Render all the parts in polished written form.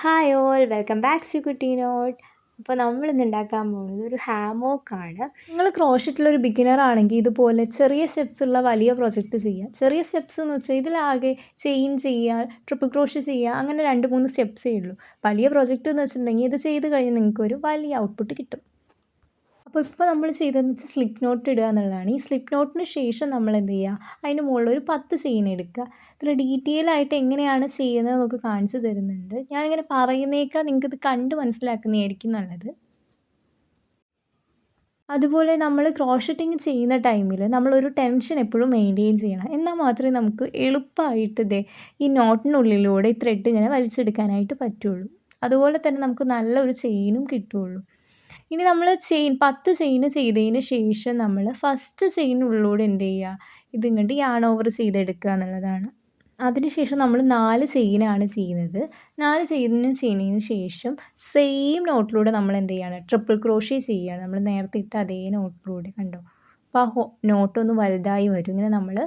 Hi all welcome back to Kutty note. അപ്പോൾ നമ്മളിന്ന് ഉണ്ടാക്കാൻ പോകുന്നത് ഒരു ഹാമോക്കാണ്. നിങ്ങൾ ക്രോഷറ്റിലൊരു ബിഗിനർ ആണെങ്കിൽ ഇതുപോലെ ചെറിയ സ്റ്റെപ്സ് ഉള്ള വലിയ പ്രൊജക്റ്റ് ചെയ്യുക. ചെറിയ സ്റ്റെപ്സ് എന്ന് വെച്ചാൽ ഇതിലാകെ ചെയിൻ ചെയ്യുക, ട്രിപ്പിൾ ക്രോഷ് ചെയ്യുക, അങ്ങനെ 2-3 സ്റ്റെപ്സേ ഉള്ളൂ. വലിയ പ്രൊജക്റ്റ് എന്ന് വെച്ചിട്ടുണ്ടെങ്കിൽ ഇത് ചെയ്ത് കഴിഞ്ഞ് നിങ്ങൾക്കൊരു വലിയ ഔട്ട്പുട്ട് കിട്ടും. അപ്പോൾ ഇപ്പോൾ നമ്മൾ ചെയ്തതെന്ന് വെച്ചാൽ സ്ലിപ്പ് നോട്ട് ഇടുക എന്നുള്ളതാണ്. ഈ സ്ലിപ്പ് നോട്ടിന് ശേഷം നമ്മൾ എന്ത് ചെയ്യുക, അതിന് മുകളിൽ ഒരു 10 ചെയിൻ എടുക്കുക. ഇതിൽ ഡീറ്റെയിൽ ആയിട്ട് എങ്ങനെയാണ് ചെയ്യുന്നത് നമുക്ക് കാണിച്ചു തരുന്നുണ്ട്. ഞാനിങ്ങനെ പറയുന്നേക്കാൾ നിങ്ങൾക്കിത് കണ്ട് മനസ്സിലാക്കുന്നതായിരിക്കും നല്ലത്. അതുപോലെ നമ്മൾ ക്രോഷറ്റിങ് ചെയ്യുന്ന ടൈമിൽ നമ്മളൊരു ടെൻഷൻ എപ്പോഴും മെയിൻറ്റെയിൻ ചെയ്യണം. എന്നാൽ മാത്രമേ നമുക്ക് എളുപ്പമായിട്ട് ഈ നോട്ടിനുള്ളിലൂടെ ഈ ത്രെഡ് ഇങ്ങനെ വലിച്ചെടുക്കാനായിട്ട് പറ്റുള്ളൂ. അതുപോലെ തന്നെ നമുക്ക് നല്ലൊരു ചെയിനും കിട്ടുകയുള്ളൂ. ഇനി നമ്മൾ 10 ചെയിൻ ചെയ്തതിന് ശേഷം നമ്മൾ ഫസ്റ്റ് ചെയിനുള്ളിലൂടെ എന്ത് ചെയ്യുക, ഇതിങ്ങോട്ട് യാൺ ഓവർ ചെയ്തെടുക്കുക എന്നുള്ളതാണ്. അതിനുശേഷം നമ്മൾ 4 ചെയിനാണ് ചെയ്യുന്നത്. 4 ചെയ്യുന്നതിന് ശേഷം സെയിം നോട്ടിലൂടെ നമ്മൾ എന്ത് ചെയ്യുകയാണ്, ട്രിപ്പിൾ ക്രോഷേ ചെയ്യുകയാണ്. നമ്മൾ നേരത്തെ ഇട്ട അതേ നോട്ടിലൂടെ കണ്ടോ. അപ്പോൾ ആ നോട്ടൊന്ന് വലുതായി വരും. ഇങ്ങനെ നമ്മൾ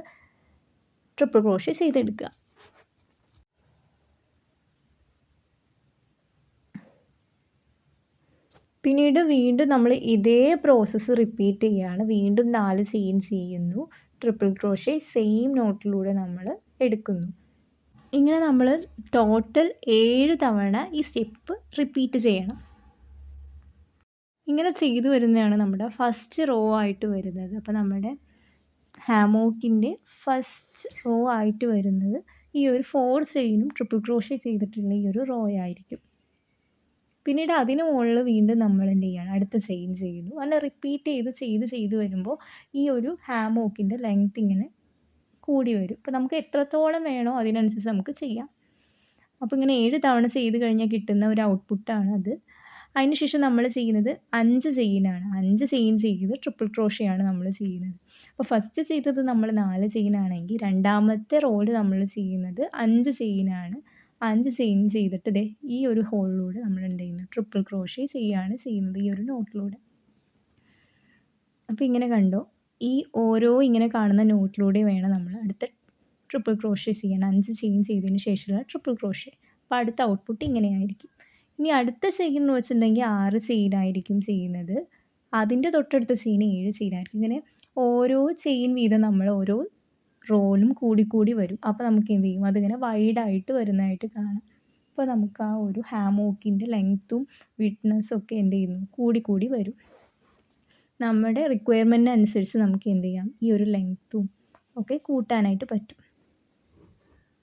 ട്രിപ്പിൾ ക്രോഷേ ചെയ്തെടുക്കുക. പിന്നീട് വീണ്ടും നമ്മൾ ഇതേ പ്രോസസ്സ് റിപ്പീറ്റ് ചെയ്യുകയാണ്. വീണ്ടും 4 ചെയിൻ ചെയ്യുന്നു, ട്രിപ്പിൾ ക്രോഷേ സെയിം നോട്ടിലൂടെ നമ്മൾ എടുക്കുന്നു. ഇങ്ങനെ നമ്മൾ ടോട്ടൽ 7 തവണ ഈ സ്റ്റെപ്പ് റിപ്പീറ്റ് ചെയ്യണം. ഇങ്ങനെ ചെയ്തു വരുന്നതാണ് നമ്മുടെ ഫസ്റ്റ് റോ ആയിട്ട് വരുന്നത്. അപ്പോൾ നമ്മുടെ ഹാമോക്കിൻ്റെ ഫസ്റ്റ് റോ ആയിട്ട് വരുന്നത് ഈ ഒരു 4 ചെയിനും ട്രിപ്പിൾ ക്രോഷേ ചെയ്തിട്ടുള്ള ഈ ഒരു റോ ആയിരിക്കും. പിന്നീട് അതിന് മുകളിൽ വീണ്ടും നമ്മൾ എന്ത് ചെയ്യുകയാണ്, അടുത്ത ചെയിൻ ചെയ്യുന്നു. അങ്ങനെ റിപ്പീറ്റ് ചെയ്ത് വരുമ്പോൾ ഈ ഒരു ഹാമോക്കിൻ്റെ ലെങ്ത് ഇങ്ങനെ കൂടി വരും. അപ്പോൾ നമുക്ക് എത്രത്തോളം വേണോ അതിനനുസരിച്ച് നമുക്ക് ചെയ്യാം. അപ്പോൾ ഇങ്ങനെ 7 തവണ ചെയ്ത് കഴിഞ്ഞാൽ കിട്ടുന്ന ഒരു ഔട്ട്പുട്ടാണ് അത്. അതിനുശേഷം നമ്മൾ ചെയ്യുന്നത് 5 ചെയിനാണ്. 5 ചെയിൻ ചെയ്ത് ട്രിപ്പിൾ ക്രോഷയാണ് നമ്മൾ ചെയ്യുന്നത്. അപ്പോൾ ഫസ്റ്റ് ചെയ്തത് നമ്മൾ 4 ചെയിനാണെങ്കിൽ രണ്ടാമത്തെ റോയിൽ നമ്മൾ ചെയ്യുന്നത് 5 ചെയിനാണ്. 5 ചെയിൻ ചെയ്തിട്ട് ഈ ഒരു ഹോളിലൂടെ നമ്മൾ എന്ത് ചെയ്യുന്നു, ട്രിപ്പിൾ ക്രോഷേ ചെയ്യുകയാണ് ചെയ്യുന്നത് ഈ ഒരു നോട്ടിലൂടെ. അപ്പോൾ ഇങ്ങനെ കണ്ടോ, ഈ ഓരോ ഇങ്ങനെ കാണുന്ന നോട്ടിലൂടെ വേണം നമ്മൾ അടുത്ത ട്രിപ്പിൾ ക്രോഷേ ചെയ്യാൻ. 5 ചെയിൻ ചെയ്തതിന് ശേഷമുള്ള ട്രിപ്പിൾ ക്രോഷേ. അപ്പോൾ അടുത്ത ഔട്ട്പുട്ട് ഇങ്ങനെയായിരിക്കും. ഇനി അടുത്ത ചെയിൻ എന്ന് വെച്ചിട്ടുണ്ടെങ്കിൽ 6 ചെയിനായിരിക്കും ചെയ്യുന്നത്. അതിൻ്റെ തൊട്ടടുത്ത ചെയിൻ 7 ചെയിനായിരിക്കും. ഇങ്ങനെ ഓരോ ചെയിൻ വീതം നമ്മൾ ഓരോ റോലും കൂടി വരും. അപ്പോൾ നമുക്ക് എന്ത് ചെയ്യും, അതിങ്ങനെ വൈഡായിട്ട് വരുന്നതായിട്ട് കാണാം. അപ്പോൾ നമുക്ക് ആ ഒരു ഹാമോക്കിൻ്റെ ലെങ്ത്തും വിഡ്ത്ത്നെസ്സും ഒക്കെ എന്ത് ചെയ്യുന്നു, കൂടി വരും. നമ്മുടെ റിക്വയർമെൻറ്റിന് അനുസരിച്ച് നമുക്ക് എന്ത് ചെയ്യാം, ഈ ഒരു ലെങ്ത്തും ഒക്കെ കൂട്ടാനായിട്ട് പറ്റും.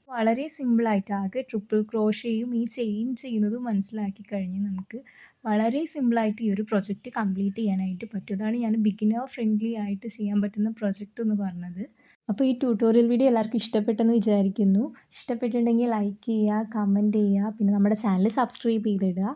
വളരെ സിമ്പിളായിട്ട് ആകെ ട്രിപ്പിൾ ക്രോഷേയും ഈ ചെയിൻ ചെയ്യുന്നതും മനസ്സിലാക്കി കഴിഞ്ഞ് നമുക്ക് വളരെ സിമ്പിളായിട്ട് ഈ ഒരു പ്രൊജക്റ്റ് കംപ്ലീറ്റ് ചെയ്യാനായിട്ട് പറ്റും. അതാണ് ഞാൻ ബിഗിനർ ഫ്രണ്ട്ലി ആയിട്ട് ചെയ്യാൻ പറ്റുന്ന പ്രൊജക്റ്റ് എന്ന് പറഞ്ഞത്. അപ്പോൾ ഈ ട്യൂട്ടോറിയൽ വീഡിയോ എല്ലാവർക്കും ഇഷ്ടപ്പെട്ടെന്ന് വിചാരിക്കുന്നു. ഇഷ്ടപ്പെട്ടിട്ടുണ്ടെങ്കിൽ ലൈക്ക് ചെയ്യുക, കമൻറ്റ് ചെയ്യുക, പിന്നെ നമ്മുടെ ചാനൽ സബ്സ്ക്രൈബ് ചെയ്തിടുക.